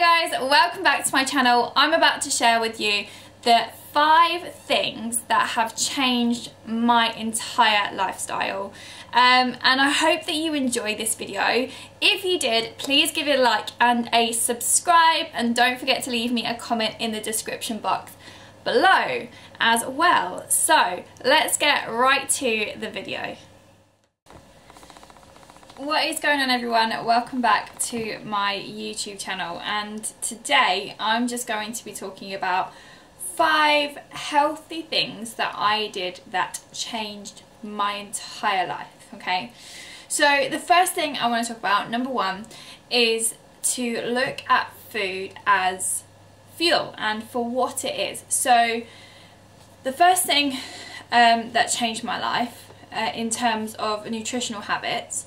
guys, welcome back to my channel. I'm about to share with you the 5 things that have changed my entire lifestyle. And I hope that you enjoy this video. If you did, please give it a like and a subscribe, and don't forget to leave me a comment in the description box below as well. So let's get right to the video. What is going on, everyone? Welcome back to my YouTube channel, and today I'm just going to be talking about 5 healthy things that I did that changed my entire life. Okay, so the first thing I want to talk about, number 1, is to look at food as fuel and for what it is. So the first thing that changed my life in terms of nutritional habits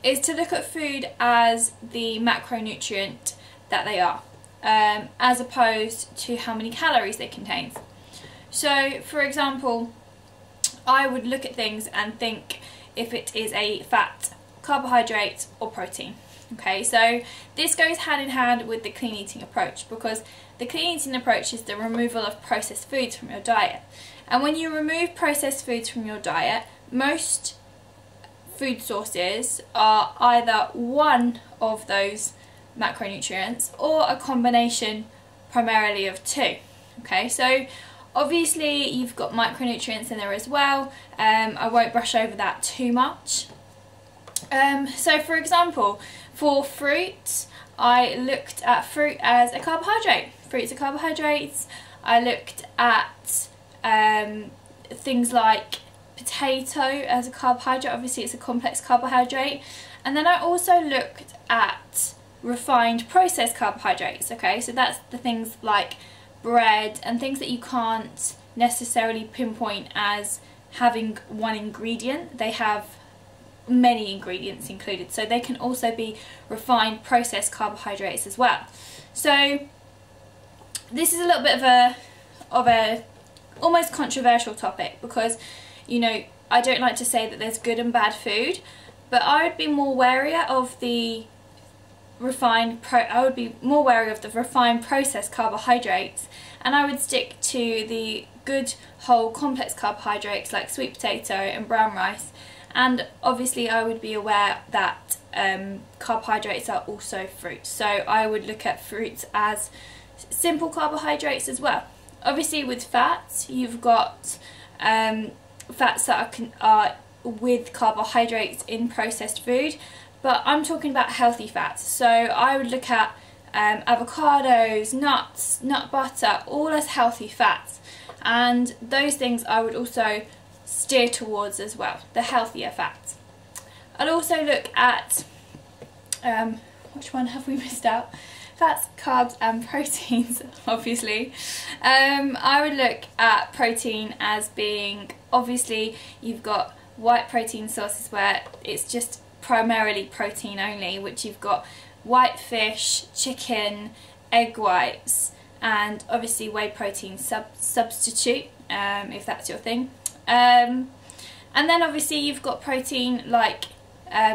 is to look at food as the macronutrient that they are, as opposed to how many calories they contain. So for example, I would look at things and think if it is a fat, carbohydrate or protein. Okay, so this goes hand in hand with the clean eating approach, because the clean eating approach is the removal of processed foods from your diet. And when you remove processed foods from your diet, most food sources are either one of those macronutrients or a combination primarily of 2. Okay, so obviously you've got micronutrients in there as well. I won't brush over that too much. So for example, for fruit, I looked at fruit as a carbohydrate. Fruits are carbohydrates. I looked at things like potato as a carbohydrate. Obviously it's a complex carbohydrate. And then I also looked at refined processed carbohydrates. Okay, so that's the things like bread and things that you can't necessarily pinpoint as having one ingredient. They have many ingredients included, so they can also be refined processed carbohydrates as well. So this is a little bit of a almost controversial topic, because you know, I don't like to say that there's good and bad food, but I would be more wary of the refined processed carbohydrates, and I would stick to the good whole complex carbohydrates like sweet potato and brown rice. And obviously I would be aware that carbohydrates are also fruits, so I would look at fruits as simple carbohydrates as well. Obviously with fats, you've got fats that are with carbohydrates in processed food, but I'm talking about healthy fats. So I would look at avocados, nuts, nut butter, all as healthy fats, and those things I would also steer towards as well, the healthier fats. I'd also look at which one have we missed out? Fats, carbs and proteins, obviously. I would look at protein as being, obviously you've got white protein sources where it's just primarily protein only, which you've got white fish, chicken, egg whites, and obviously whey protein substitute, if that's your thing. And then obviously you've got protein like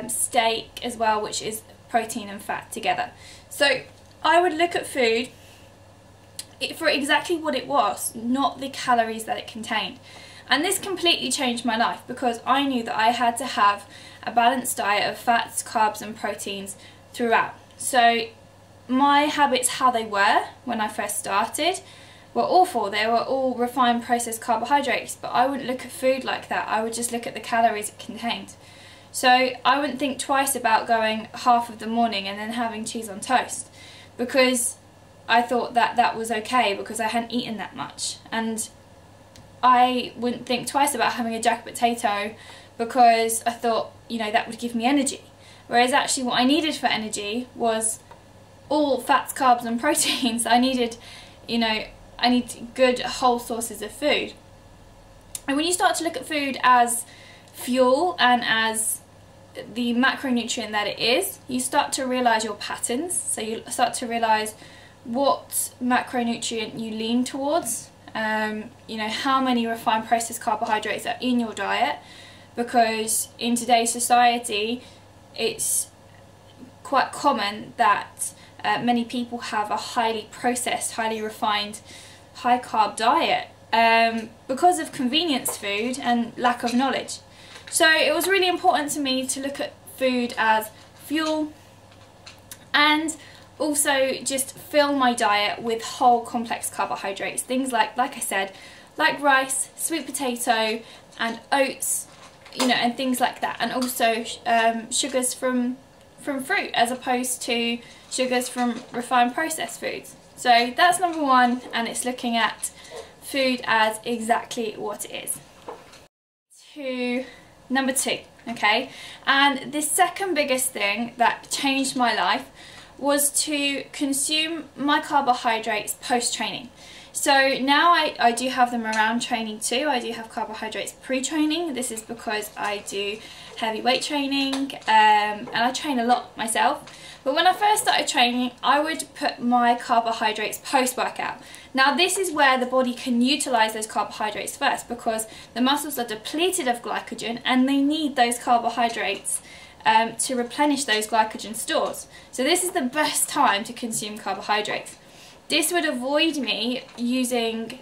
steak as well, which is protein and fat together. So I would look at food for exactly what it was, not the calories that it contained. And this completely changed my life, because I knew that I had to have a balanced diet of fats, carbs and proteins throughout. So my habits, how they were when I first started, were awful. They were all refined processed carbohydrates, but I wouldn't look at food like that. I would just look at the calories it contained. So I wouldn't think twice about going half of the morning and then having cheese on toast, because I thought that that was okay because I hadn't eaten that much. And I wouldn't think twice about having a jacket potato because I thought, you know, that would give me energy. Whereas actually what I needed for energy was all fats, carbs and proteins. I needed, you know, I need good whole sources of food. And when you start to look at food as fuel and as the macronutrient that it is, you start to realise your patterns. So you start to realise what macronutrient you lean towards, you know, how many refined processed carbohydrates are in your diet, because in today's society it's quite common that many people have a highly processed, highly refined, high carb diet because of convenience food and lack of knowledge. So it was really important to me to look at food as fuel and also just fill my diet with whole complex carbohydrates, things like I said, like rice, sweet potato and oats, you know, and things like that, and also sugars from fruit as opposed to sugars from refined processed foods. So that's number one, and it's looking at food as exactly what it is. To number two, okay, and the second biggest thing that changed my life was to consume my carbohydrates post-training. So now I do have them around training too. I do have carbohydrates pre-training. This is because I do heavy weight training and I train a lot myself. But when I first started training, I would put my carbohydrates post-workout. Now this is where the body can utilise those carbohydrates first, because the muscles are depleted of glycogen and they need those carbohydrates to replenish those glycogen stores. So this is the best time to consume carbohydrates. This would avoid me using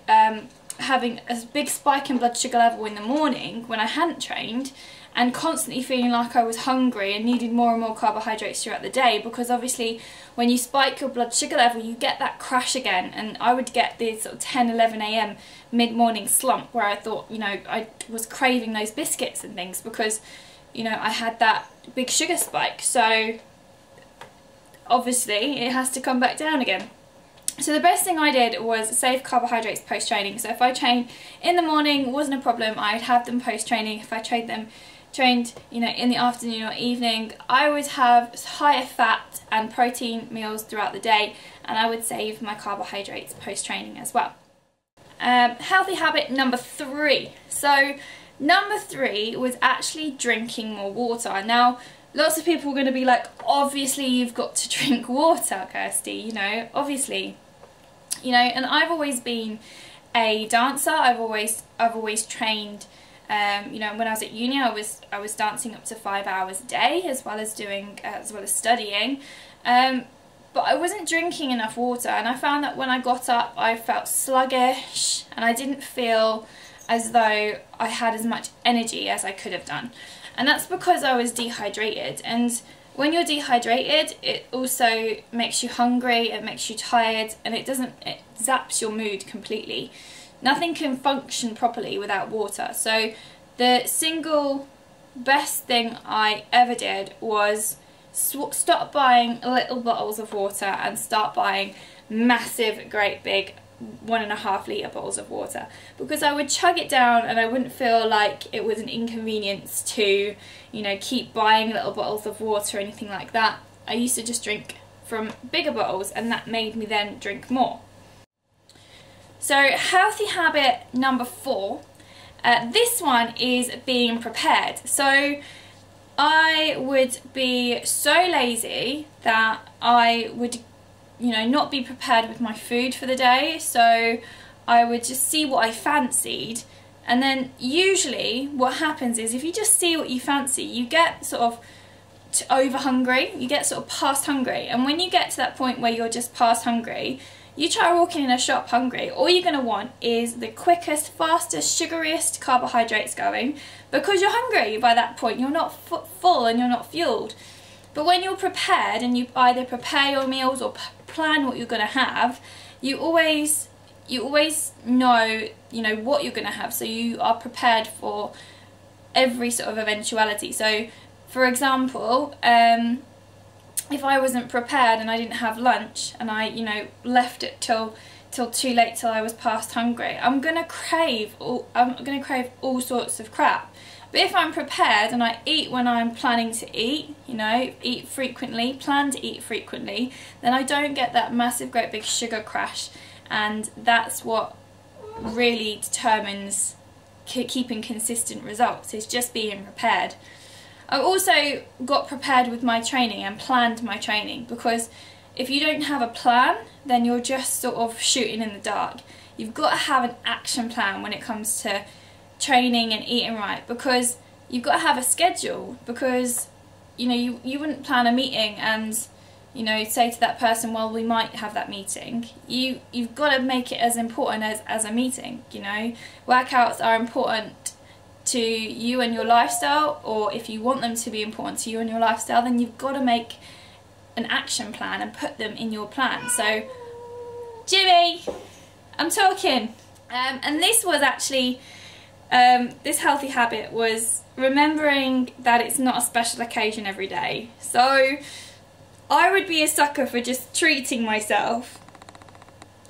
having a big spike in blood sugar level in the morning when I hadn't trained, and constantly feeling like I was hungry and needed more and more carbohydrates throughout the day, because obviously when you spike your blood sugar level you get that crash again, and I would get this sort of 10-11 AM mid-morning slump where I thought, you know, I was craving those biscuits and things because, you know, I had that big sugar spike. So obviously it has to come back down again. So the best thing I did was save carbohydrates post-training. So if I trained in the morning, wasn't a problem, I'd have them post-training. If I trained, you know, in the afternoon or evening, I would have higher fat and protein meals throughout the day, and I would save my carbohydrates post-training as well. Healthy habit number three. So number three was actually drinking more water. Now, lots of people are going to be like, obviously you've got to drink water, Kirsty, you know, obviously. You know, and I've always been a dancer. I've always trained, you know, when I was at uni I was dancing up to 5 hours a day, as well as studying. But I wasn't drinking enough water, and I found that when I got up I felt sluggish and I didn't feel as though I had as much energy as I could have done. And that's because I was dehydrated, and when you're dehydrated it also makes you hungry, it makes you tired, and it zaps your mood completely. Nothing can function properly without water. So the single best thing I ever did was stop buying little bottles of water and start buying massive, great big 1.5 litre bottles of water, because I would chug it down and I wouldn't feel like it was an inconvenience to, you know, keep buying little bottles of water or anything like that. I used to just drink from bigger bottles, and that made me then drink more. So healthy habit number four, this one is being prepared. So I would be so lazy that I would, you know, not be prepared with my food for the day. So I would just see what I fancied, and then usually what happens is if you just see what you fancy, you get sort of over hungry, you get sort of past hungry, and when you get to that point where you're just past hungry, you try walking in a shop hungry, all you're going to want is the quickest, fastest, sugariest carbohydrates going, because you're hungry by that point. You're not full and you're not fueled. But when you're prepared and you either prepare your meals or plan what you're going to have, you always know, you know, what you're going to have, so you are prepared for every sort of eventuality. So for example, if I wasn't prepared and I didn't have lunch and I, you know, left it till too late, till I was past hungry, I'm gonna crave all sorts of crap. But if I'm prepared and I eat when I'm planning to eat, you know, eat frequently, plan to eat frequently, then I don't get that massive great big sugar crash, and that's what really determines keeping consistent results, is just being prepared. I also got prepared with my training and planned my training, because if you don't have a plan, then you're just sort of shooting in the dark. You've got to have an action plan when it comes to training and eating right, because you've got to have a schedule, because, you know, you wouldn't plan a meeting and you know, say to that person, well, we might have that meeting. You've got to make it as important as a meeting, you know. Workouts are important to you and your lifestyle, or if you want them to be important to you and your lifestyle, then you've got to make an action plan and put them in your plan. So, Jimmy, I'm talking. And this was actually, this healthy habit was remembering that it's not a special occasion every day. So, I would be a sucker for just treating myself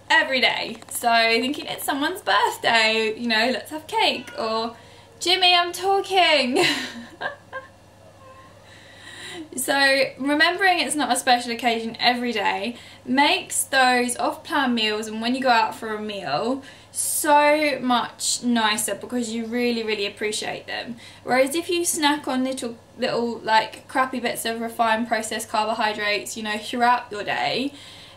every day. So thinking it's someone's birthday, you know, let's have cake, or Jimmy, I'm talking. So remembering it's not a special occasion every day makes those off-plan meals, and when you go out for a meal, so much nicer because you really appreciate them. Whereas if you snack on little like crappy bits of refined processed carbohydrates, you know, throughout your day,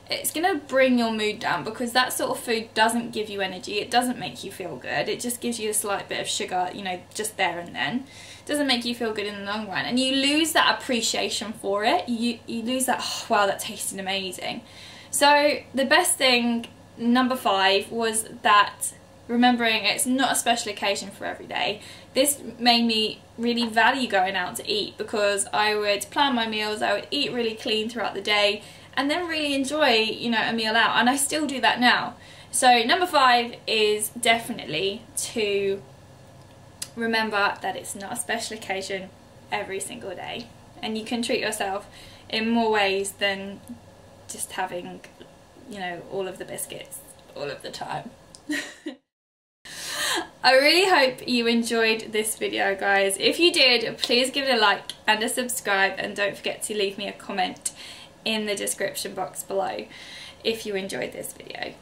it's gonna bring your mood down, because that sort of food doesn't give you energy, it doesn't make you feel good, it just gives you a slight bit of sugar, you know, just there and then. It doesn't make you feel good in the long run, and you lose that appreciation for it. You lose that, oh wow, that tasted amazing. So the best thing, number 5, was that remembering it's not a special occasion for every day. This made me really value going out to eat, because I would plan my meals, I would eat really clean throughout the day, and then really enjoy, you know, a meal out, and I still do that now. So number 5 is definitely to remember that it's not a special occasion every single day, and you can treat yourself in more ways than just having, you know, all of the biscuits all of the time. I really hope you enjoyed this video, guys. If you did, please give it a like and a subscribe, and don't forget to leave me a comment in the description box below if you enjoyed this video.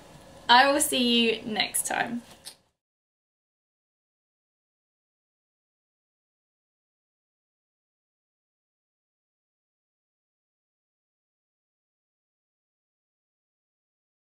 I will see you next time.